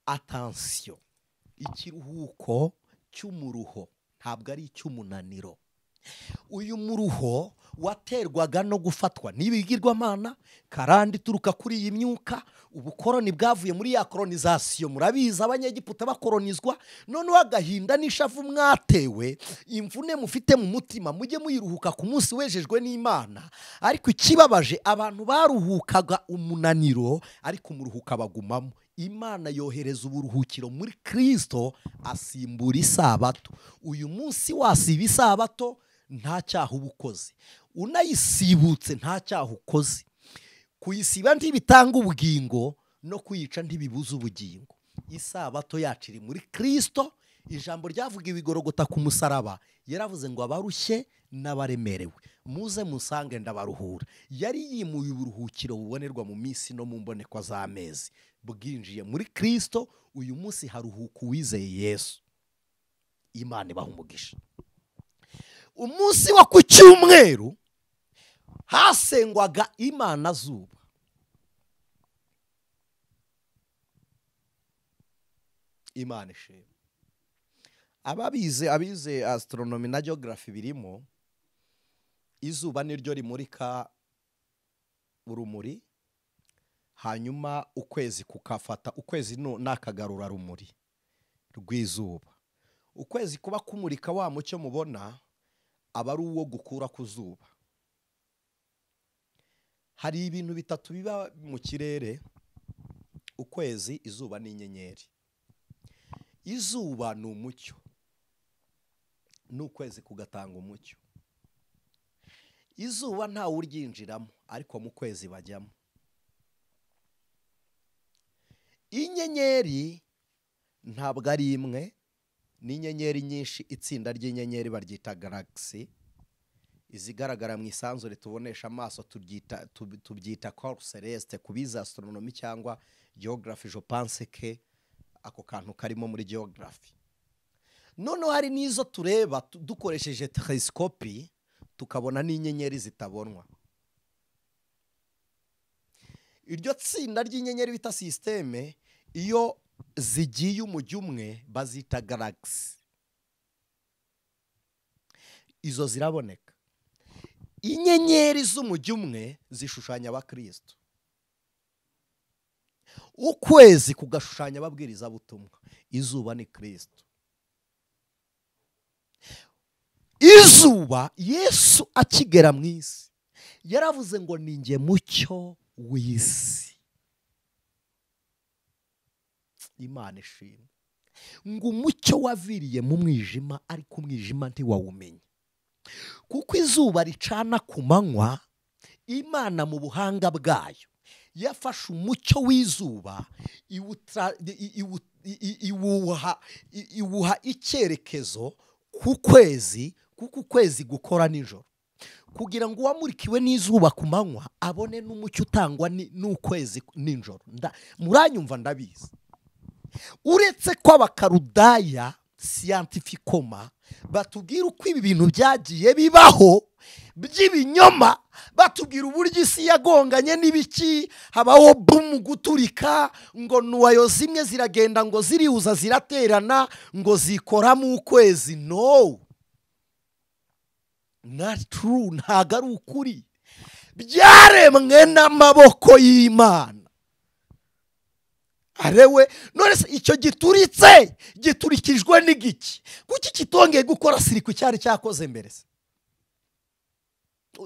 Attention, ikiruhuko cy'umuruho ntabwo ari icy'umunaniro. Uyu muruho waterwaga no gufatwa n'ibigirwamana, karandi turuka kuri iyi myuka. Ubukoroni bwavuye muri ya colonization, murabizi abanyegiputa bakoronizwa, none wagahinda n'ishavu mwatewe, imvune mufite mu mutima, mujye muyiruhuka ku munsi wejejwe n'Imana. Ariko ikibabaje, abantu baruhukaga umunaniro ariko umuruhuka bagumamo. Imana yohereza uburuhukiro muri Kristo asimbura isabato. Uyu munsi wasiba isabato nta cyaha uba ukoze, unayisibutse nta cyaha ukoze. Kuyisiba ntibitanga ubugingo, no kuyica ntibibuza ubugingo. Isabato yacu iri muri Kristo. Ijambo ryavuga ibigorogota ku musaraba, yaravuze ngo abarushye n'abaremerewe muze musange ndabaruhura. Yari yimuye uburuhukiro bubonerwa mu minsi no mu mboneko z'amezi, bwinjiye muri Kristo. Uyu munsi haruhuka uwizeye Yesu. Imana ibaha umugisha. Umunsi wa ku cyumweru hasengwaga Imana zuba. Imana ishimwe. Abize astronomy na geography birimo, izuba niryo rimurika urumuri, hanyuma ukwezi kukafata. Ukwezi n'akagarura rumuri rw'izuba. Ukwezi kuba kumurika wa mucyo mubona aba ari uwo gukura ku zuba. Hari ibintu bitatu biba mu kirere: ukwezi, izuba n'inyenyeri. Izuba ni umucyo, n'ukwezi kugatanga umucyo. Izuba ntawe uryinjiramo, ariko mu kwezi bajyamo. Inyenyeri ntabwo ari imwe, n'inyenyeri nyinshi. Itsinda ry'inyenyeri baryita galaxy. Izigaragara mu isanzure tubonesha amaso tubyita corps celeste. Kubiza astronomy cyangwa geography, je pense que ako kantu karimo muri geography. Noneho hari n'izo tureba dukoresheje telescope, tukabona n'inyenyeri zitabonwa. Iryo tsinda ry'inyenyeri bita systeme, iyo zigiye umujyi umwe bazita galaxy. Izo ziraboneka. Inyenyeri z'umujyi umwe zishushanya abakristo. Ukwezi kugashushanya ababwiriza butumwa. Izuba ni Kristo. Izuba Yesu akigera mu isi yaravuze ngo ninjye mucyo w'isi. Imana ishimwe. Ngo umucyo waviriye mu mwijima, ariko umwijima ntiwawumenye. Kuko izuba ricana ku manywa, Imana mu buhanga bwayo yafashe umucyo w'izuba iwuha icyerekezo ku kwezi, kuko ukwezi gukora nijoro, kugira ngo uwamurikiwe n'izuba ku manywa abone n'umucyo utangwa n'ukwezi nijoro. Muranyumva ndabizi. Uretse ko abakarudaya scientificoma batubwira uko ibi bintu byagiye bibaho by'ibinyoma, batubwira uburyo isi yagonganye n'ibiki, habaho boom guturika, ngo nuwayo zimwe ziragenda ngo zirihuza ziraterana ngo zikoramo ukwezi. No, not true. Ntago ari ukuri. Byaremwe n'amaboko y'Imana. Arewe none se icyo gituritse giturikijwe n'igiki? Kuki kitongeye gukora sirikwi cyari cyakoze mbere se?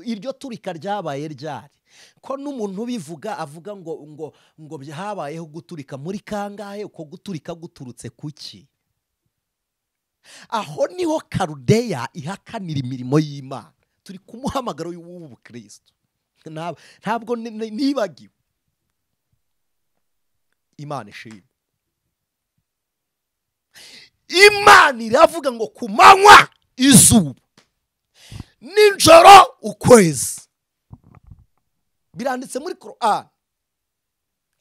Iryo turika ryabaye ryari? Ko n'umuntu bivuga avuga ngo byahabayeho guturika muri kangahe? Uko guturika guturutse kuki? Aho niho Karudeya ihakanira imirimo y'Imana. Turi kumuhamagaro y'ubu Kristo. Ntabwo nibagiwe. Imana ishimwe. Imana iravuga ngo ku manywa izuba, nijoro ukwezi. Biranditse muri Quran.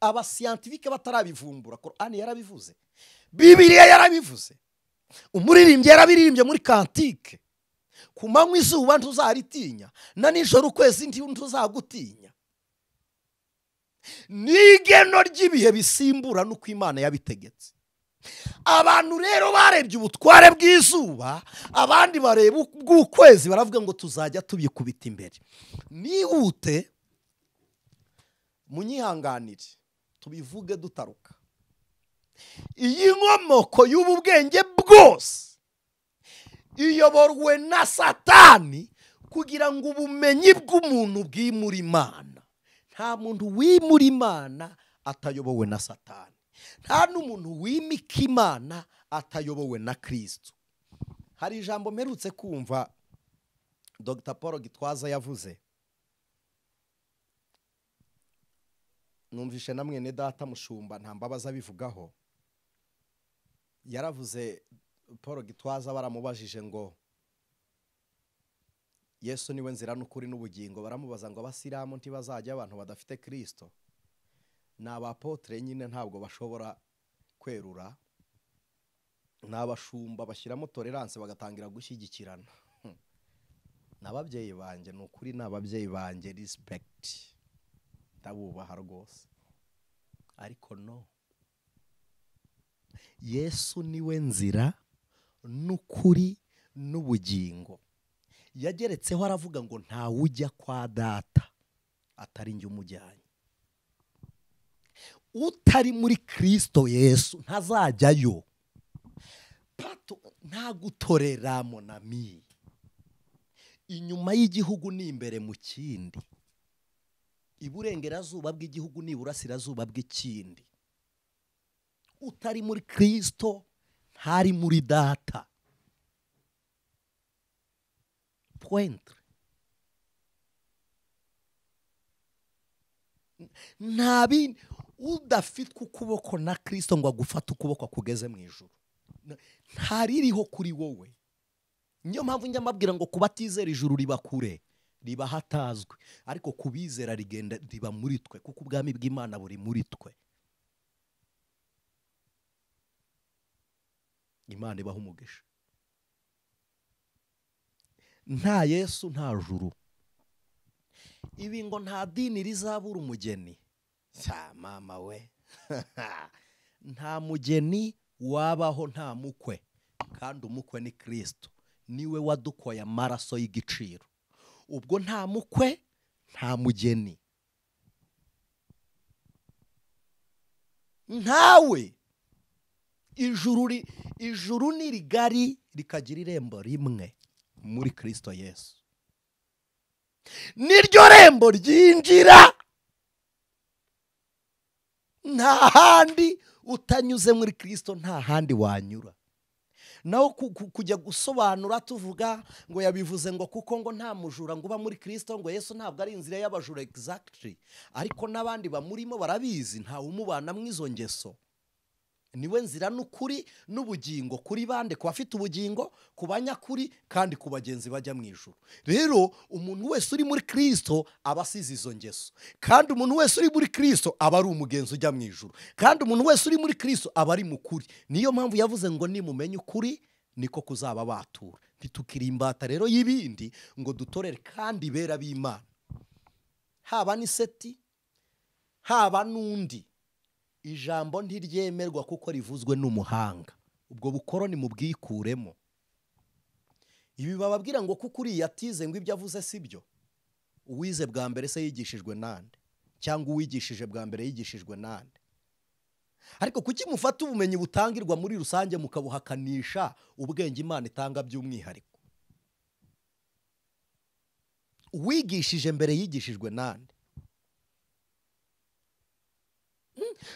Aba scientifique batarabivumbura, Quran yarabivuze, Bibiliya yarabivuze, umuririmbyi yarabirimbye muri Kantike. Ku manywa izuba ntuzaritinya, na nijoro ukwezi ntuzagutinya. N'igeno ry'ibihe bisimbura nuko Imana yabitegetse. Abantu rero barebye ubutware bw'izuba, abandi bareba ubw'ukwezi, baravuga ngo tuzajya tubyikubita imbere. Nihute munyihanganire tubivuge dutaruka. Iyi nkomoko y'ubu bwenge bwose iyoborwe na Satani, kugira ngo ubumenyi bw'umuntu bwimure Imana. Nta muntu wimura Imana atayobowe na Satani. nta n'umuntu wimika Imana atayobowe na Kristo. Hari ijambo mperutse kumva Dr. Paul Gitwaza yavuze, numvishe na mwene data Mushumba nta mbabaza bivugaho. Yaravuze Paul Gitwaza baramubajije ngo Yesu niwe nzira n'ukuri n'ubugingo, baramubaza ngo abasilamu ntibazajya abantu badafite Kristo. N'abapotre nyine ntabwo bashobora kwerura, n'abashumba bashyiramo tolerance bagatangira gushyigikirana. N'ababyeyi banjye n'ukuri, n'ababyeyi banjye respect, ndabubaha rwose, ariko no, Yesu niwe nzira n'ukuri n'ubugingo. Yageretseho aravuga ngo nta ujya kwa data atari njye umujyanye. Utari muri Kristo Yesu ntazajyayo. Pato nta gutorera monami. Inyuma y'igihugu ni imbere mu kindi. Iburengerazuba bw'igihugu ni iburasirazuba bw'ikindi. Utari muri Kristo ntari muri data. Point. Nabi udafite ukuboko na Kristo ngo agufate ukuboko kugeze mu ijuru. Ntaririho kuri wowe. Niyo mpamvu njya mabwira ngo kubatizera ijuru riba kure, riba hatazwe, ariko kubizera rigenda riba muri twe, kuko ubwami bw'Imana buri muri twe. Imana ibaha umugisha. Nta Yesu nta juru. Ibi ngo nta dini rizabura umugeni. Mama we. Nta mugeni wabaho nta mukwe, kandi umukwe ni Kristo. Niwe wadukoye amaraso y'igiciro. Ubwo nta mukwe nta mugeni. Ntawe. Ijuru ni rigari rikagira irembo rimwe muri Kristo Yesu. Niryo rembo ryinjira. Nta handi utanyuze muri Kristo, nta handi wanyura. Naho kujya gusobanura tuvuga ngo yabivuze ngo kuko ngo nta mujura ngo uba muri Kristo, ngo Yesu ntabwo ari inzira y'abajura exactly, ariko n'abandi bamurimo barabizi nta umubana mwizo ngeso. Niwe nzira n'ukuri n'ubugingo kuri bande, ku bafite ubugingo, ku banyakuri, kandi ku bagenzi bajya mu ijuru. Rero umuntu wese uri muri Kristo aba asize izo ngeso, kandi umuntu wese uri muri Kristo aba ari umugenzi ujya mu ijuru, kandi umuntu wese uri muri Kristo aba ari mukuri. Niyo mpamvu yavuze ngo nimumenye ukuri niko kuzaba batura. Ntitukiri imbata rero y'ibindi ngo dutorere kandi bera b'Imana. Haba Anicet, haba n'undi, ijambo ntiryemerwa kuko rivuzwe n'umuhanga. Ubwo bukoroni mu bwikuremo. Ibi bababwira ngo kuko uri yatize ngo ibyo avuze sibyo. Uwize bwa mbere se yigishijwe nande? Cyangwa uwigishije bwa mbere yigishijwe nande? Ariko kuki mufata ubumenyi butangirwa muri rusange mukabuhakanisha ubwenge Imana itanga by'umwihariko? Uwigishije mbere yigishijwe nande?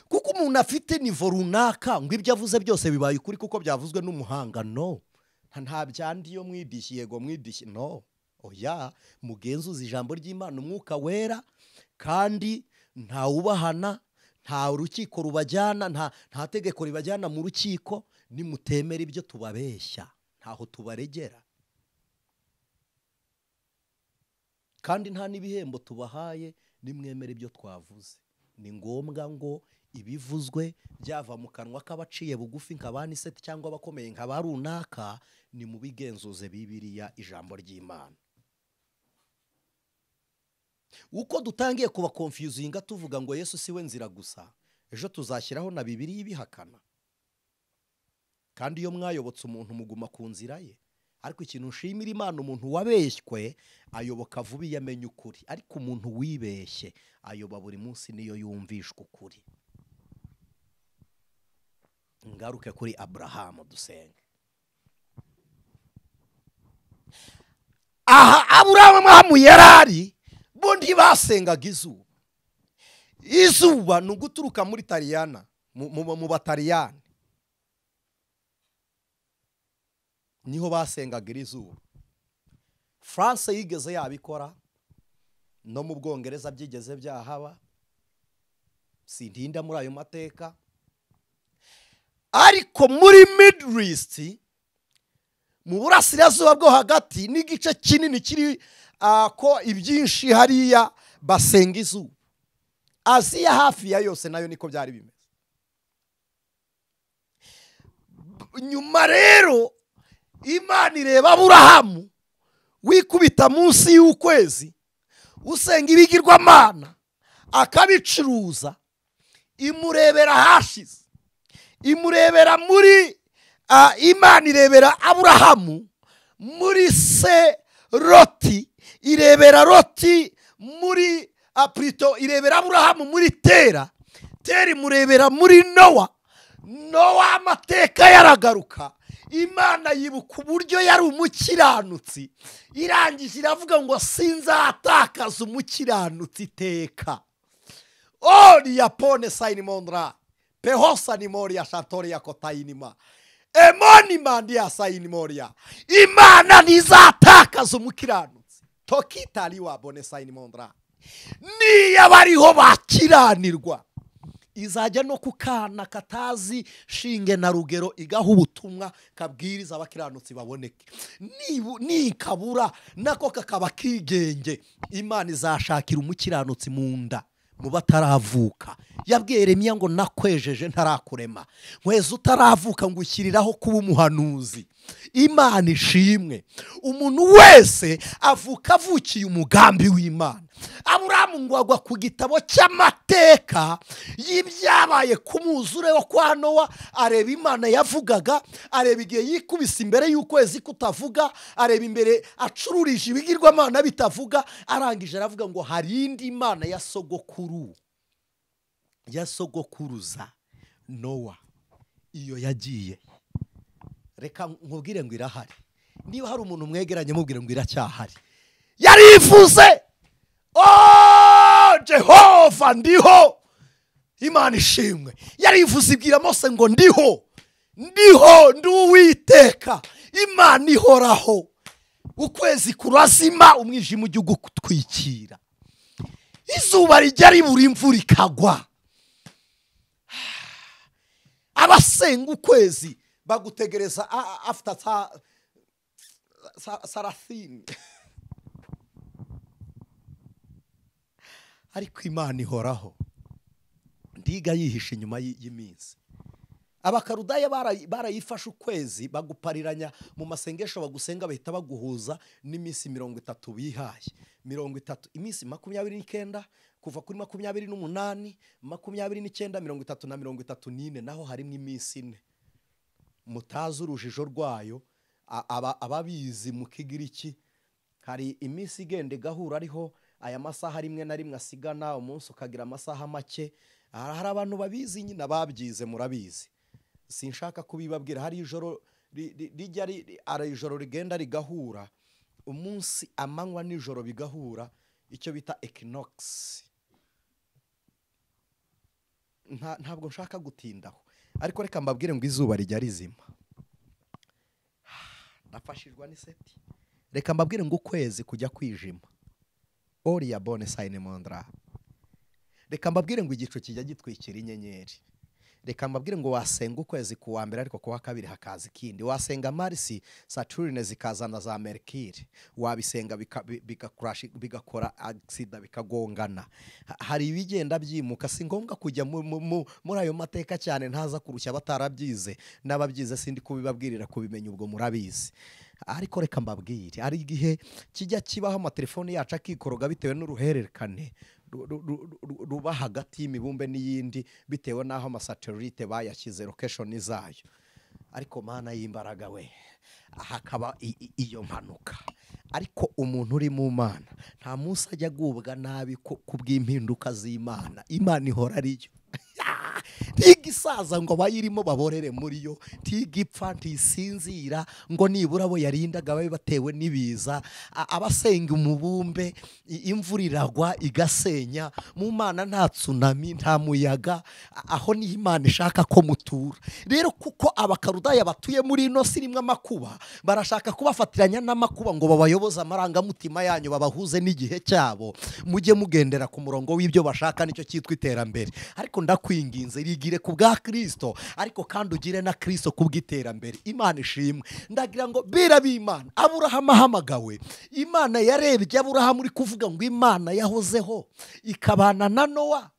Kuko umuntu afite nivo runaka ngo ibyo avuze byose bibaye ukuri kuko byavuzwe n'umuhanga. No, nta byandi yo mwidishye, yego mwidishye, no. Oya, mugenzuza ijambo ry'Imana umwuka wera, kandi nta ubahana, nta urukiko rubajyana, nta tegeko ribajyana mu rukiko. Nimutemera ibyo tubabeshya ntaho tubaregera, kandi nta n'ibihembo tubahaye nimwemera ibyo twavuze. Ni ngombwa ngo ibivuzwe byava mu kanwa k'abaciye bugufi nka Anicet cyangwa abakomeye nka ba runaka, ni mu bigenzuze Bibiliya ijambo ry'Imana. Uko dutangiye kuba confusinga tuvuga ngo Yesu siwe nzira gusa, ejo tuzashyiraho na Bibiliya ibihakana. Kandi iyo mwayobotse umuntu muguma ku nzira ye. Ariko ikintu nshimira Imana, umuntu wabeshywe ayoboka vuba iyo amenye ukuri, ariko umuntu wibeshye ayoba buri munsi niyo yumvishwa ukuri. Ngaruke kuri Abrahamu dusenge. Aha Abrahamu yarari bo ntibasengaga izuba. Izuba ni uguturuka muri Taliyana mu Bataliyani niho basengaga iri zuba. France yigeze yabikora, no mu Bwongereza byigeze byahaba, sindinda muri ayo mateka. Ariko muri Middle East, mu burasirazuba bwo hagati, n'igice kinini kiri ko ibyinshi hariya basenga izuba. Aziya hafi ya yose nayo niko byari bimeze. Nyuma rero Imana ireba Aburahamu wikubita munsi y'ukwezi usenga ibigirwamana akabicuruza, imurebera hashize, imurebera muri Imana irebera Aburahamu muri se Loti, irebera Loti muri Aprito, irebera Aburahamu muri Tera, Tera imurebera muri Nowa. Nowa amateka yaragaruka, Imana yibuka uburyo yari umukiranutsi, irangije iravuga ngo sinzatakaza umukiranutsi iteka. Oria pone saini mondra pehosa ni moria shatoria kotainima emoni mandia saini moria. Imana ntizatakaza umukiranutsi tokitali wa bone saini mondra. Niya bariho bakiranirwa, izajya no kukana katazi shinge na rugero igaha ubutumwa kabwiriza abakiranutsi baboneke. Nikabura nako kakaba kigenge, Imana izashakira umukiranutsi mu nda mu bataravuka. Yabwiye Yeremiya ngo nakwejeje ntarakurema, nkweza utaravuka ngo ushyiriraho kuba umuhanuzi. Imana ishimwe. Umuntu wese avuka avukiye umugambi w'Imana. Aburahamu ngo agwa ku gitabo cy'amateka y'ibyabaye ku mwuzure wo kwa Nowa, areba Imana yavugaga, areba igihe yikubise imbere y'ukwezi kutavuga, areba imbere acururije ibigirwamana bitavuga, arangije aravuga ngo hari indi Imana ya sogokuru, ya sogokuruza Nowa, iyo yagiye. Reka nkubwire ngo irahari. Niba hari umuntu mwegeranye mubwire ngo iracyahari. Yarivuze, oh Jehova ndiho. Imana ishimwe. Yarivuze ibwira Mose ngo ndiho ndi Uwiteka. Imana ihoraho. Ukwezi kurazima, umwijima ujya ugutwikira, izuba rijya ribura imvura ikagwa. Abasenga ukwezi bagutegereza after Sarathini. Ariko Imana ihoraho, ndiga yihishe inyuma y'iminsi. Abakarudaya barayifashe ukwezi bagupariranya mu masengesho bagusenga, bahita baguhuza n'iminsi 30 bihaye. 30 iminsi 29 kuva kuri 28, 29, 30 na 34, naho harimo iminsi 4. Mutazi urujijo rwayo, ababizi mu Kigiriki hari iminsi igende gahura ariho aya masaha rimwe na rimwe asigana, umunsi ukagira amasaha make. Hari abantu babizi nyina babyize, murabizi, sinshaka kubibabwira. Hari ijoro rijya ari ijoro rigenda rigahura, umunsi amanywa n'ijoro bigahura, icyo bita equinox. Ntabwo nshaka gutindaho, ariko reka mbabwire ngo izuba rijya rizima. Nafashijwe Anicet. Reka mbabwire ngo ukwezi kujya kwijima, oria bone saine mondra. Reka mbabwire ngo igicu kijya gitwikira inyenyeri. Reka mbabwire ngo wasenga ukwezi ku wa mbere, ariko ku wa kabiri hakaza ikindi. Wasenga Mars, Saturne zikazana za Mercury, wabisenga bigakora accident bikagongana. Hari ibigenda byimuka, si ngombwa kujya muri ayo mateka cyane, ntaza kurushya batarabyize. N'ababyize sindi kubibabwirira kubimenya, ubwo murabizi. Ariko reka mbabwire, ari igihe kijya kibaho amatelefoni yacu akikoroga bitewe n'uruhererekane ruba hagati y'imibumbe n'iyindi, bitewe n'aho amasatelite bayashyize location zayo. Ariko Mana y'imbaraga we, hakaba iyo mpanuka. Ariko umuntu uri mu Mana nta munsi ajya gubwa nabi kubw'impinduka z'Imana. Imana ihora ariyo. ntigisaza ngo abayirimo baborere muri yo, ntigipfa ntisinzira ngo nibura abo yarindaga babe batewe n'ibiza. Abasenga umubumbe imvura iragwa igasenya. Mu Mana nta tsunami nta muyaga, aho niho Imana ishaka ko mutura. Rero kuko abakarudaya batuye muri ino si rimwe amakuba, barashaka kubafatiranya n'amakuba ngo babayoboze amarangamutima yanyu, babahuze n'igihe cyabo, mujye mugendera ku murongo w'ibyo bashaka, nicyo cyitwa iterambere. Ariko ndakwinginze rigire ku bwa Kristo, ariko kandi ugire na Kristo ku bw'iterambere. Imana ishimwe. Ndagira ngo bira b'Imana, Aburahamu ahamagawe, Imana yarebye Aburahamu uri kuvuga ngo Imana yahozeho ikabana na Nowa,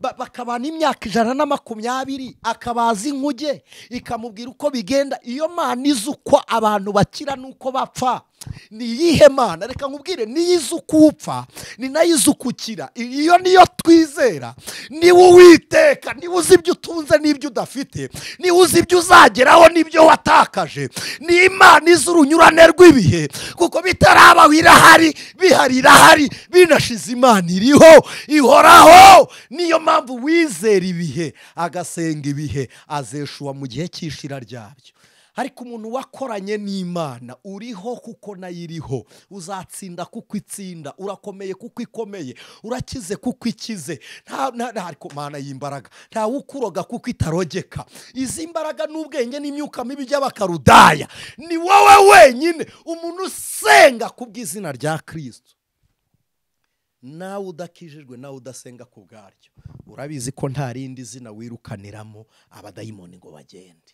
bakabana imyaka 120, akabaza inkuge ikamubwira uko bigenda. Iyo Mana izi uko abantu bakira nuko bapfa, ni iyihe Mana? Reka nkubwire, niyo izi uko upfa ni nayo izi uko ukira. Iyo niyo twizera. Niwe Uwiteka, niwe uzi ibyo utunze n'ibyo udafite, niwe uzi ibyo uzageraho n'ibyo watakaje. Ni Imana izi urunyurane rw'ibihe, kuko bitarabaho irahari, bihari irahari, binashize Imana iriho, ihoraho. Niyo mpamvu wizera ibihe agasenga ibihe azeshuwa mu gihe cy'ishira ryabyo. Ariko umuntu wakoranye n'Imana uriho kuko nayo iriho, uzatsinda kuko itsinda, urakomeye kuko ikomeye, urakize kuko ikize. Ariko Mana y'imbaraga, nta ukuroga kuko itarogeka. Izi mbaraga n'ubwenge n'imyuka mibi by'abakarudaya ni wowe wenyine, umuntu usenga ku bw'izina rya Kristo. Nawe udakijijwe, nawe udasenga ku bwaryo, urabizi ko nta rindi zina wirukaniramo abadayimoni ngo bagende.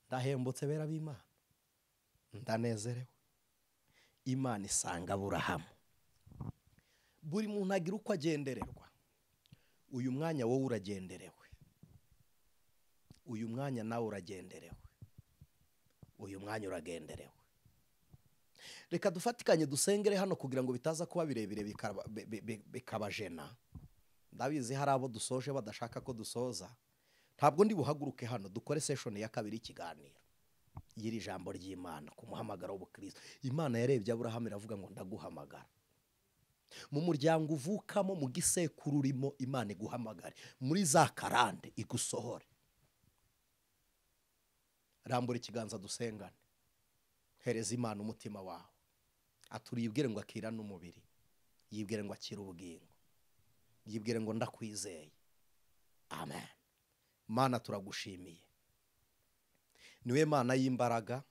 Ndahembutse bera b'Imana, ndanezerewe. Imana isanga Aburahamu. Buri muntu agira uko agendererwa. Uyu mwanya wowe uragenderewe, uyu mwanya nawe uragenderewe, uyu mwanya uragenderewe. Reka dufatikanye dusengere hano kugira ngo bitaza kuba birebire bikabajena. Ndabizi hari abo dusoje badashaka ko dusoza. Ntabwo ndi buhaguruke hano dukore session ya kabiri ikiganiro yiri jambo ry'Imana ku muhamagaro w'ubukristo. Imana yarebye Aburahamu iravuga ngo ndaguhamagara. Mu muryango uvukamo, mu gisekuru urimo, Imana iguhamagare. Muri za karande igusohore. Rambura ikiganza dusengane. Hereza Imana umutima wawe. Aturibwire ngo akira n'umubiri, yibwire ngo akira ubugingo, yibwire ngo ndakwizeye. Amen. Mana turagushimiye. Niwe Mana y'imbaraga,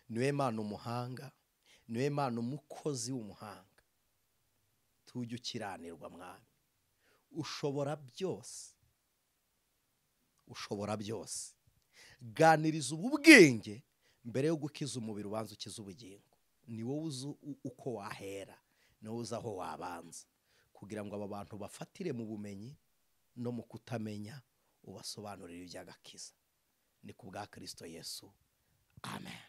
niwe Mana umuhanga, niwe Mana umukozi w'umuhanga. Tujye ukiranirwa Mwami. Ushobora byose, ushobora byose. Ganiriza ubwenge mbere yo gukiza umubiri, ubanza ukiza ubugingo. Ni wowe uzi uko wahera, ni wowe uzi aho wabanza, kugira ngo aba bantu bafatire mu bumenyi no mu kutamenya, ubasobanurire iby'agakiza. Ni ku bwa Kristo Yesu. Amen.